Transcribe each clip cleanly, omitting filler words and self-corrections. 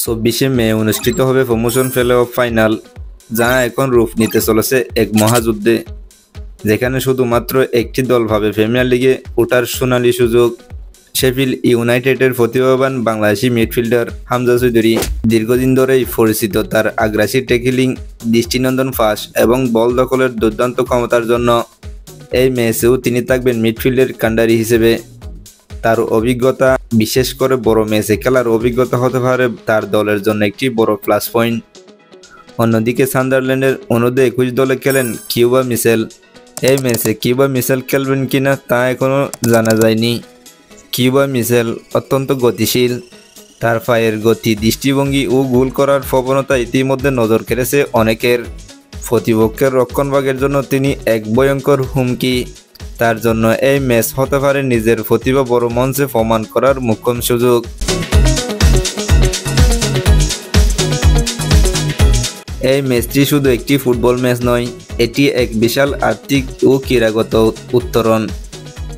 24 মে অনুষ্ঠিত হবে promotion play-off final, যা এখন রূপ নিতে চলেছে এক মহাযুদ্ধে, যেখানে শুধুমাত্র একটি দল পাবে প্রিমিয়ার লিগে ওঠার সোনালী সুযোগ। শেফিল্ড ইউনাইটেডের প্রতিভাবান বাংলাদেশি মিডফিল্ডার হামজা চৌধুরী দীর্ঘদিন ধরেই পরিচিত তার আগ্রাসী ট্যাকলিং, দৃষ্টিনন্দন পাস এবং বল দখলের দুর্দান্ত ক্ষমতার জন্য। এই ম্যাচেও তিনি থাকবেন মিডফিল্ডের কাণ্ডারি হিসেবে। তার অভিজ্ঞতা, বিশেষ করে বড় ম্যাচে খেলার অভিজ্ঞতা, হতে পারে তার দলের জন্য একটি বড় প্লাস পয়েন্ট। অন্যদিকে সান্ডারল্যান্ডের অনূর্ধ্ব-21 দলে খেলেন কিউবা মিচেল। এই ম্যাচে কিউবা মিচেল খেলবেন কিনা তা এখনও জানা যায়নি। কিউবা মিচেল অত্যন্ত গতিশীল। তার পায়ের গতি, দৃষ্টিভঙ্গি ও গোল করার প্রবণতা ইতিমধ্যে নজর কেড়েছে অনেকের। প্রতিপক্ষের রক্ষণভাগের জন্য তিনি এক ভয়ঙ্কর হুমকি। তার জন্য এই ম্যাচ হতে পারে নিজের প্রতিভা বড় মঞ্চে প্রমাণ করার মোক্ষম সুযোগ। এই ম্যাচটি শুধু একটি ফুটবল ম্যাচ নয়, এটি এক বিশাল আর্থিক ও ক্রীড়াগত উত্তরণ।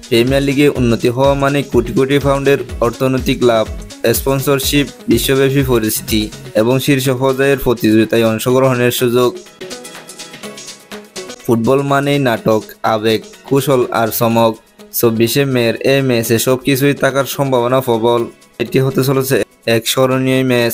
প্রিমিয়ার লিগে উন্নতি হওয়া মানে কোটি কোটি পাউন্ডের অর্থনৈতিক লাভ, স্পন্সরশিপ, বিশ্বব্যাপী পরিচিতি এবং শীর্ষ পর্যায়ের প্রতিযোগিতায় অংশগ্রহণের সুযোগ। ফুটবল মানেই নাটক, আবেগ, কৌশল আর চমক। 24 মের এই ম্যাচে সবকিছুই থাকার সম্ভাবনা প্রবল। এটি হতে চলেছে এক স্মরণীয় ম্যাচ।